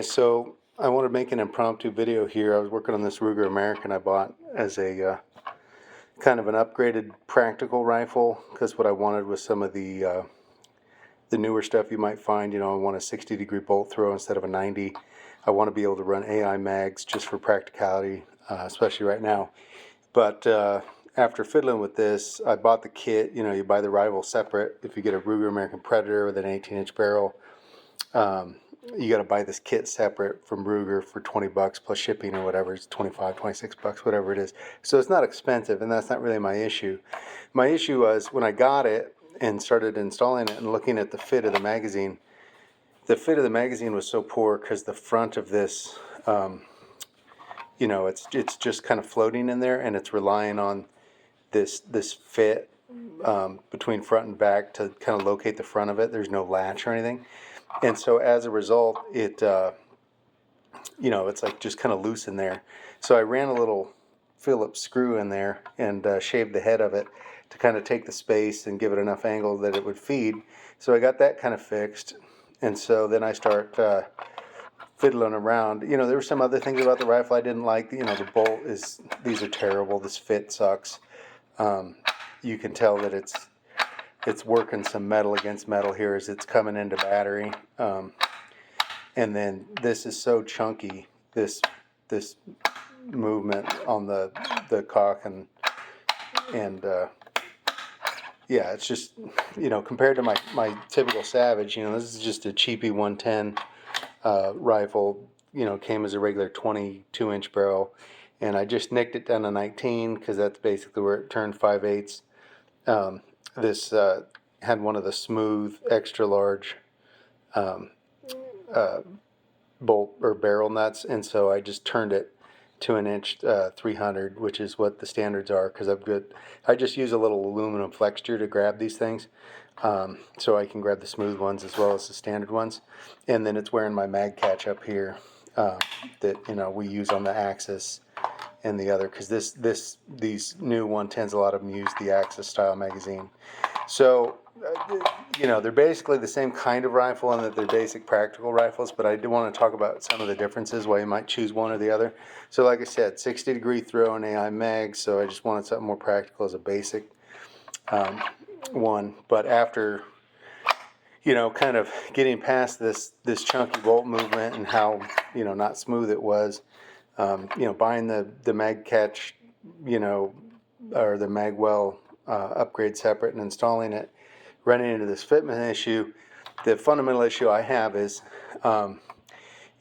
So I want to make an impromptu video here. I was working on this Ruger American I bought as a kind of an upgraded practical rifle, because what I wanted was some of the newer stuff you might find. You know, I want a 60-degree bolt throw instead of a 90. I want to be able to run AI mags just for practicality, especially right now. But after fiddling with this, I bought the kit. You know, you buy the rifle separate. If you get a Ruger American Predator with an 18-inch barrel, you got to buy this kit separate from Ruger for 20 bucks plus shipping or whatever. It's 25, 26 bucks, whatever it is. So it's not expensive, and that's not really my issue. My issue was when I got it and started installing it and looking at the fit of the magazine. The fit of the magazine was so poor because the front of this, you know, it's just kind of floating in there, and it's relying on this fit between front and back to kind of locate the front of it. There's no latch or anything. And so as a result, it, you know, it's like just kind of loose in there. So I ran a little Phillips screw in there and shaved the head of it to kind of take the space and give it enough angle that it would feed. So I got that kind of fixed. And so then I start fiddling around. You know, there were some other things about the rifle I didn't like. You know, the bolt is, these are terrible. This fit sucks. You can tell that it's working some metal against metal here as it's coming into battery. And then this is so chunky, this movement on the cock and yeah, it's just, you know, compared to my typical Savage, you know, this is just a cheapy 110 rifle. You know, came as a regular 22-inch barrel, and I just nicked it down to 19 because that's basically where it turned 5/8. This had one of the smooth, extra large bolt or barrel nuts, and so I just turned it to an inch 300, which is what the standards are, because I just use a little aluminum flexure to grab these things, so I can grab the smooth ones as well as the standard ones. And then it's wearing my mag catch up here that, you know, we use on the Axis and the other, because these new 110s, a lot of them use the Axis style magazine. So you know, they're basically the same kind of rifle in that they're basic practical rifles, but I do want to talk about some of the differences, why you might choose one or the other. So like I said, 60-degree throw and AI mag, so I just wanted something more practical as a basic one. But after, you know, kind of getting past this chunky bolt movement and how, you know, not smooth it was, you know, buying the mag catch, you know, or the magwell upgrade separate and installing it, running into this fitment issue. The fundamental issue I have is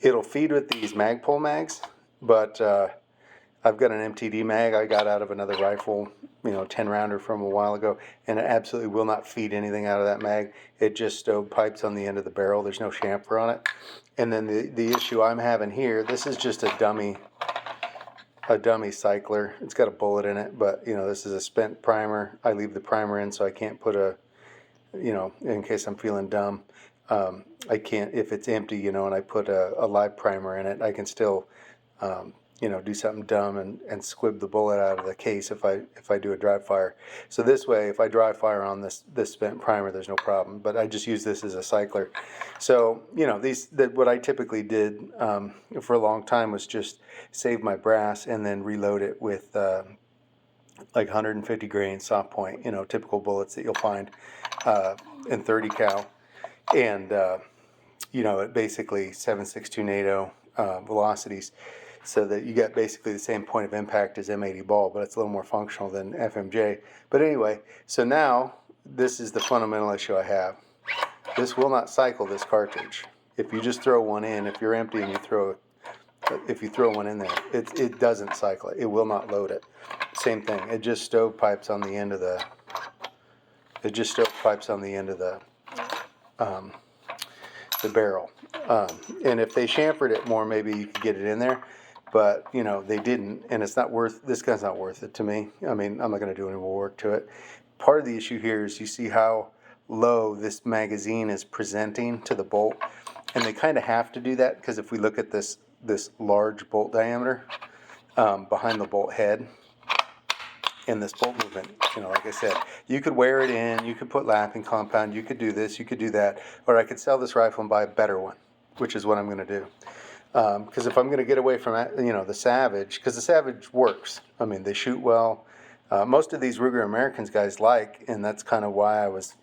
it'll feed with these Magpul mags, but I've got an MTD mag I got out of another rifle, you know, 10-rounder from a while ago, and it absolutely will not feed anything out of that mag. It just stovepipes on the end of the barrel. There's no chamfer on it. And then the issue I'm having here, this is just a dummy cycler. It's got a bullet in it, but, you know, this is a spent primer. I leave the primer in so I can't put a, you know, in case I'm feeling dumb, I can't, if it's empty, you know, and I put a live primer in it, I can still, you know, do something dumb and squib the bullet out of the case if I do a dry fire. So this way, if I dry fire on this spent primer, there's no problem. But I just use this as a cycler. So, you know, what I typically did for a long time was just save my brass and then reload it with like 150 grain soft point, you know, typical bullets that you'll find in 30 cal, and you know, at basically 7.62 NATO velocities, so that you get basically the same point of impact as M80 ball, but it's a little more functional than FMJ. But anyway, so now this is the fundamental issue I have. This will not cycle this cartridge. If you just throw one in, if you're empty and if you throw one in there, it doesn't cycle it. It will not load it. Same thing. It just stovepipes on the end of the. It just stovepipes on the end of the barrel. And if they chamfered it more, maybe you could get it in there. But, you know, they didn't, and it's not worth. This gun's not worth it to me. I mean, I'm not going to do any more work to it. Part of the issue here is you see how low this magazine is presenting to the bolt, and they kind of have to do that because if we look at this large bolt diameter behind the bolt head and this bolt movement, you know, like I said, you could wear it in, you could put lapping compound, you could do this, you could do that, or I could sell this rifle and buy a better one, which is what I'm going to do. Because if I'm going to get away from the Savage, because the Savage works. I mean, they shoot well. Most of these Ruger Americans guys like, and that's kind of why I was,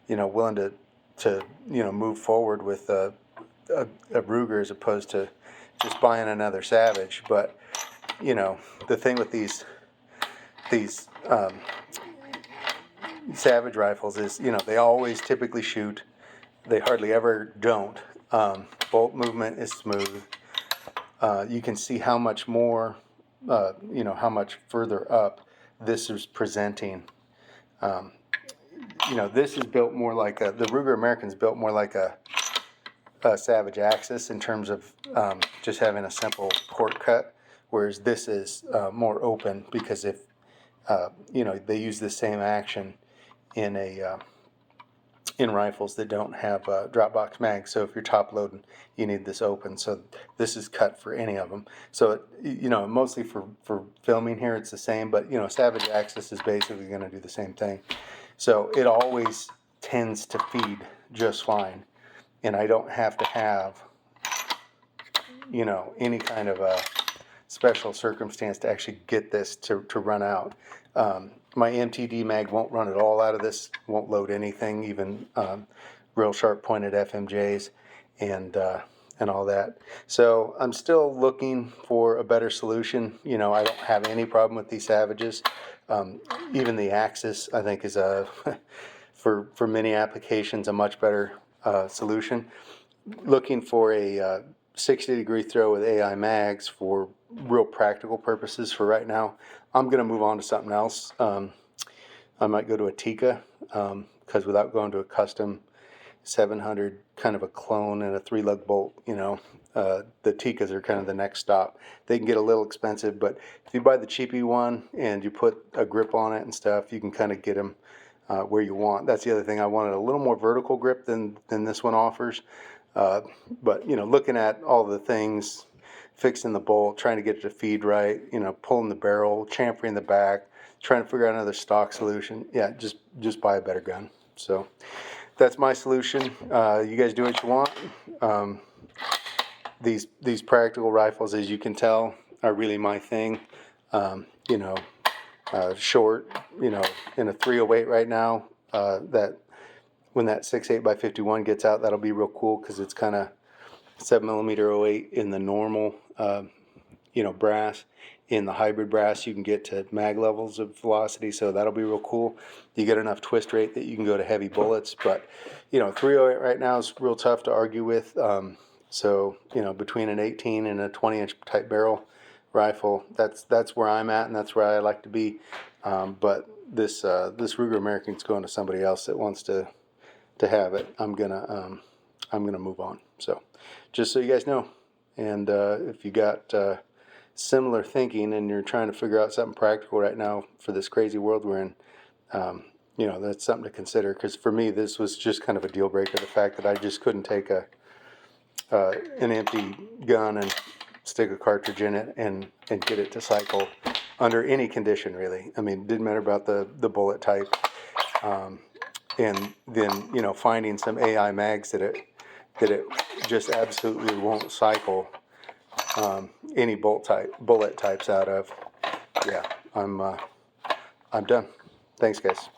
willing to move forward with a Ruger as opposed to just buying another Savage. But the thing with these Savage rifles is they always typically shoot. They hardly ever don't. Bolt movement is smooth. You can see how much more, how much further up this is presenting. This is built more like the Ruger American's built more like a Savage Axis in terms of just having a simple port cut, whereas this is more open because if, they use the same action in in rifles that don't have drop box mags. So if you're top loading, you need this open. So this is cut for any of them. So mostly for filming here, it's the same. But Savage Axis is basically going to do the same thing. So it always tends to feed just fine, and I don't have to have any kind of a special circumstance to actually get this to run out. My MTD mag won't run at all out of this, won't load anything, even real sharp pointed FMJs and all that. So I'm still looking for a better solution. I don't have any problem with these Savages. Even the Axis, I think, is for many applications a much better solution. Looking for a 60-degree throw with AI mags for real practical purposes for right now. I'm going to move on to something else. I might go to a Tikka because without going to a custom 700 kind of a clone and a 3-lug bolt, the Tikkas are kind of the next stop. They can get a little expensive, but if you buy the cheapy one and you put a grip on it and stuff, you can kind of get them where you want. That's the other thing. I wanted a little more vertical grip than this one offers. But looking at all the things, fixing the bolt, trying to get it to feed right, pulling the barrel, chamfering the back, trying to figure out another stock solution. Yeah, just buy a better gun. So that's my solution. You guys do what you want. These practical rifles, as you can tell, are really my thing. Short, in a 308 right now. That when that 6.8 by 51 gets out, that'll be real cool because it's kind of 7mm 08 in the normal, brass. In the hybrid brass, you can get to mag levels of velocity, so that'll be real cool. You get enough twist rate that you can go to heavy bullets, but 308 right now is real tough to argue with. So between an 18 and a 20-inch type barrel rifle, that's where I'm at, and that's where I like to be. But this Ruger American's going to somebody else that wants to have it. I'm gonna move on. So just so you guys know, and if you got similar thinking and you're trying to figure out something practical right now for this crazy world we're in, that's something to consider. Because for me, this was just kind of a deal breaker. The fact that I just couldn't take an empty gun and stick a cartridge in it and get it to cycle under any condition, really. I mean, it didn't matter about the bullet type. And then finding some AI mags that it just absolutely won't cycle any bullet types out of. Yeah, I'm done. Thanks, guys.